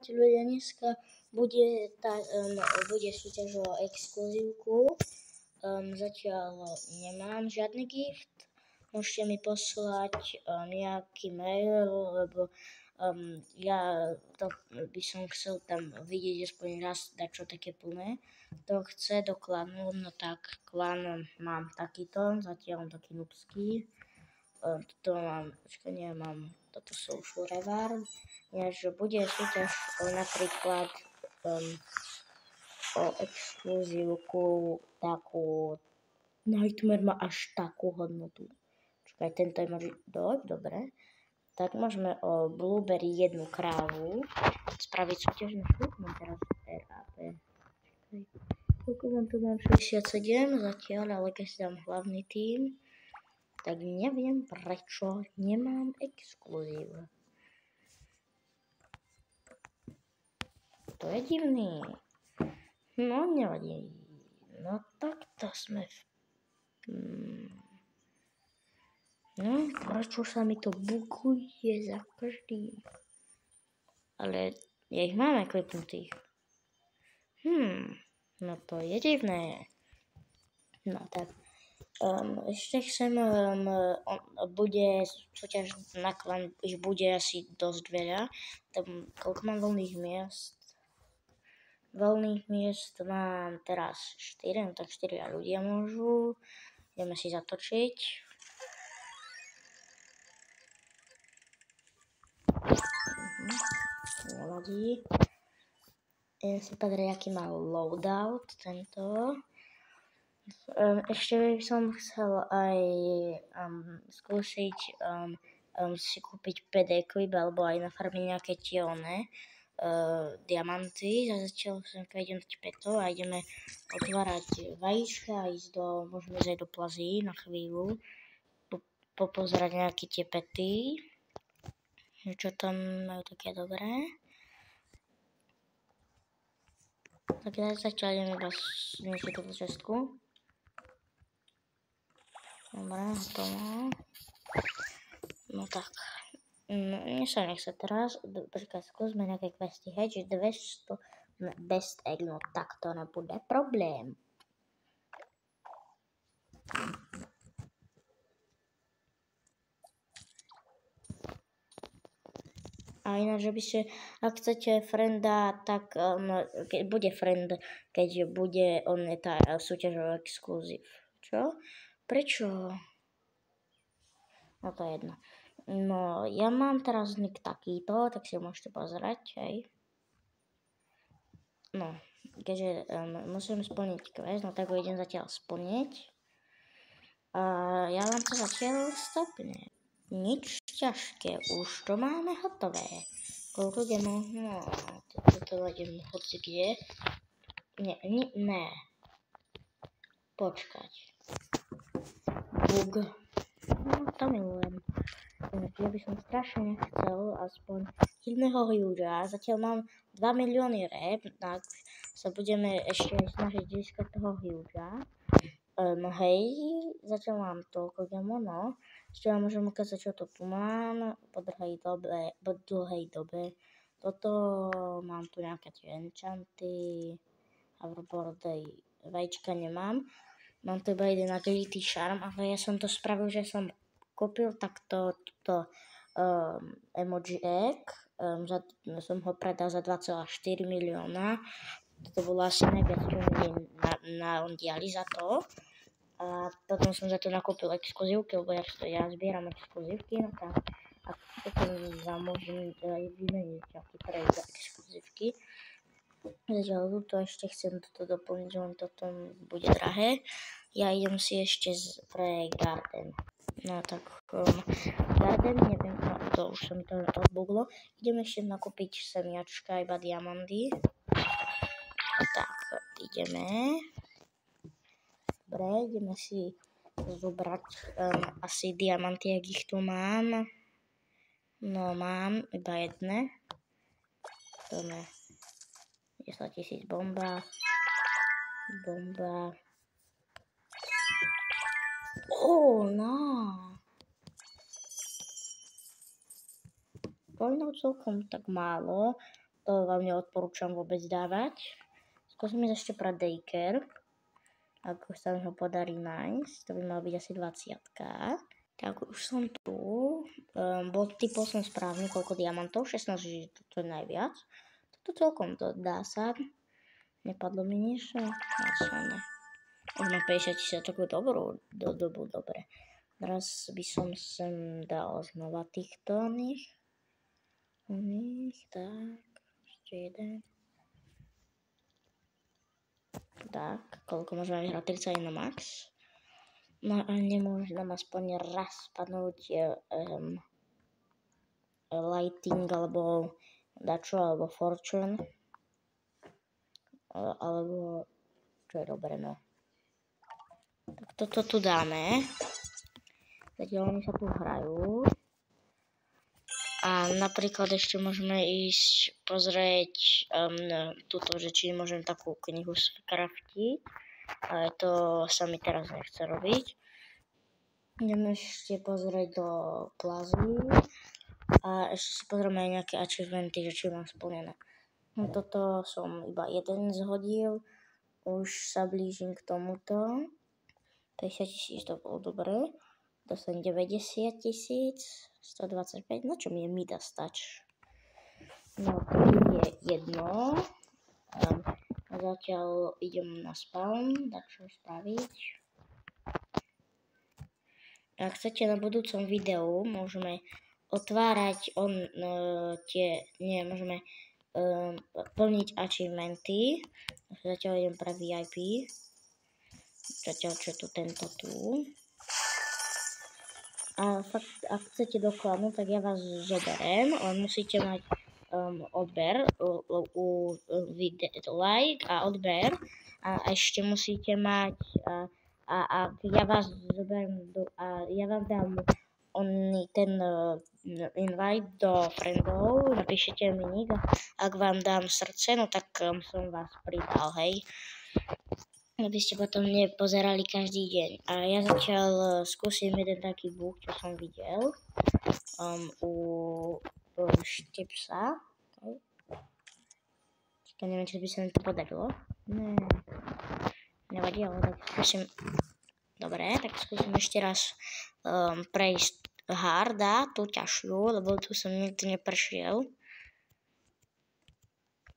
ľudia, dneska bude súťaž o exkluzívku. Zatiaľ nemám žiadny gift. Môžete mi poslať nejaký mail, lebo ja to by som chcel tam vidieť aspoň raz dačo také plné. To chce do klanu, no tak klan mám takýto, zatiaľ taký nubský. Toto sú Reward. Ináč bude súťaž napríklad o exkluzívku takú. Nightmare má až takú hodnotu. Čakaj, tento emoji dobre. Tak môžeme o Blueberry jednu krávu spraviť súťaž na šut. Mám teraz RAP. Čakaj, koľko mám tu? Mám 67 zatiaľ, ale keď si dám hlavný tím, tak neviem prečo nemám exkluzívu. To je divný. No, nevadí. No, takto sme No, prečo sa mi to bukuje za každým? Ale ja ich máme kliknutých. No to je divné. No tak. Ešte chcem, bude súťaž na klan, už bude asi dosť veľa. Tam, koľko mám voľných miest? Voľných miest mám teraz 4, no tak 4 ľudia môžu. Ideme si zatočiť. Nevadí. Idem si pozrieť, aký má loadout tento. Ešte by som chcel aj skúsiť si kúpiť PD Clip alebo aj nafarmiť nejaké diamanty. Zatiaľ som idem dať peto a ideme otvárať vajíčka a môžeme ísť aj do plazy na chvíľu. Popozerať nejaké tie pety. Čo tam majú také dobré. Tak ja zatiaľ idem iba zničiť túto čestku. Dobre, hotovo. No tak. Mne sa nechce teraz. Počkaj, skúsme nejaké questy. Hej, že 200 best egg, no tak to nebude problém. A ináč, že by ste, ak chcete frienda, tak bude friend, keď bude tá súťaž o exkluzív. Čo? Prečo? No to je jedno. No, ja mám teraz nick takýto, tak si ho môžete pozerať, hej. No, keďže musím splniť quest, no tak ho idem zatiaľ splniť. A ja vám to zatiaľ stopnem. Nič ťažké, už to máme hotové. Koľko idem? No, toto idem hoci kde. Ne. Počkať. Bug. No, to milujem. Ja by som strašne nechcel aspoň jedného huge'a. Zatiaľ mám 2 milióny rep, tak sa budeme ešte snažiť získať toho huge'a. No hej, zatiaľ mám toľko no. Ešte vám môžem ukázať, čo to tu mám po dlhej dobe. Toto mám tu nejaké tie enchanty, hoverboardy, vajíčka nemám. Mám tu iba jeden agility charm, ale ja som to spravil, že som kúpil takto emoji egg. Som ho predal za 2,4 milióna. To bolo asi najviac, čo mi diali za to. A potom som za to nakúpil exkluzívky, lebo ja zbieram exkluzívky, no tak a potom vám môžem aj vymeniť nejaký projekt za exkluzívky. Zatiaľ to ešte chcem toto doplniť, že len toto bude drahé. Ja idem si ešte projekt Garden. No tak Garden, neviem, to už sa mi to odbuglo. Idem ešte nakúpiť semiačka, iba diamanty. Tak, ideme. Dobre, ideme si zobrať asi diamanty, jak ich tu mám. No, mám iba jedné. Dáme 10 000 bomba. No. Poľnou celkom tak málo. to vám neodporúčam vôbec dávať. Skúsim ešte pre Daycare. Ak už sa mi ho podarí nájsť, to by mal byť asi 20. Tak už som tu. Typol som správne, koľko diamantov. 16, že to je najviac. Toto celkom to dá sa. Nepadlo mi nič. Už mám 50 000, takú dobrú dobu, dobre. Teraz by som sem dal znova týchto nich. Tak, ešte jeden. Tak, koľko môžeme vyhrať? 31 max. No a nemôže nám aspoň raz padnúť lighting alebo dačo, alebo fortune. Alebo čo je dobre, no. Tak toto tu dáme. Zatiaľ oni sa tu hrajú. A napríklad ešte môžeme ísť pozrieť túto, že či môžem takú knihu skraftiť. Ale to sa mi teraz nechce robiť. Ideme ešte pozrieť do plazy. A ešte si pozrieme aj nejaké achievementy, že či mám splnené. No toto som iba jeden zhodil. Už sa blížim k tomuto. 50 000 to bolo dobré. Dostanem 90 000. 125, no čo mi je mida stač. No to je jedno. Zatiaľ idem na spawn, tak čo spraviť. Ak chcete na budúcom videu, môžeme otvárať môžeme plniť achievementy. Zatiaľ idem pre VIP. Zatiaľ čo tu tento tu. A fakt, ak chcete do klanu, tak ja vás zoberiem, len musíte mať odber, like a odber a ešte musíte mať a ja vás zoberiem a ja vám dám ten invite do friendov, napíšete mi nick, ak vám dám srdce, no tak som vás pridal, hej. Aby ste potom nepozerali každý deň. A ja zatiaľ skúsim jeden taký bug, čo som videl u Štipsa. Neviem, či by sa mi to podarilo. Nevadí, ale tak skúsim. Dobre, tak skúsim ešte raz prejsť harda, tú ťažšiu, lebo tu som nikdy neprešiel.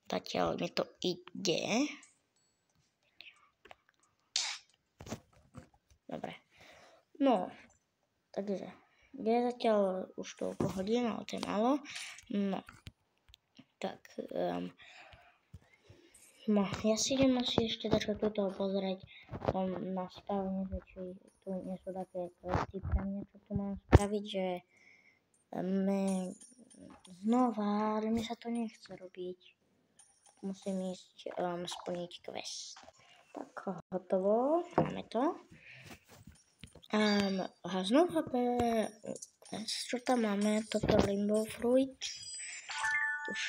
Zatiaľ mi to ide. Dobre. No, takže ja zatiaľ už toľko hodín, ale to je málo. No, tak, no, ja si idem asi ešte dačo tuto pozrieť na spavne, že či tu nie sú také questy pre mňa, čo tu mám spraviť, že znova, ale mi sa to nechce robiť. Musím ísť splniť quest. Tak, hotovo, máme to. A znova čo tam máme, toto Rainbow Fruit. Už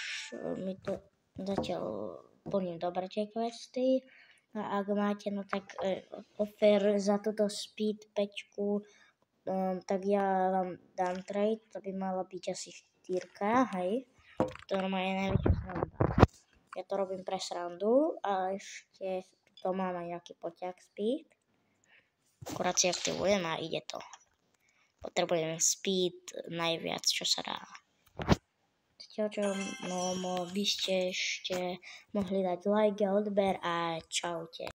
mi to zatiaľ plním dobre tie questy. A ak máte, no tak offer za túto speed 5, tak ja vám dám trade, to by mala byť asi 4, hej. To normálne je najväčšia sranda. Ja to robím pre srandu a ešte to mám aj nejaký poťah speed. Akurát si aktivujem a ide to. Potrebujem speed najviac, čo sa dá. Zatiaľ čo by ste ešte mohli dať like a odber a čaute.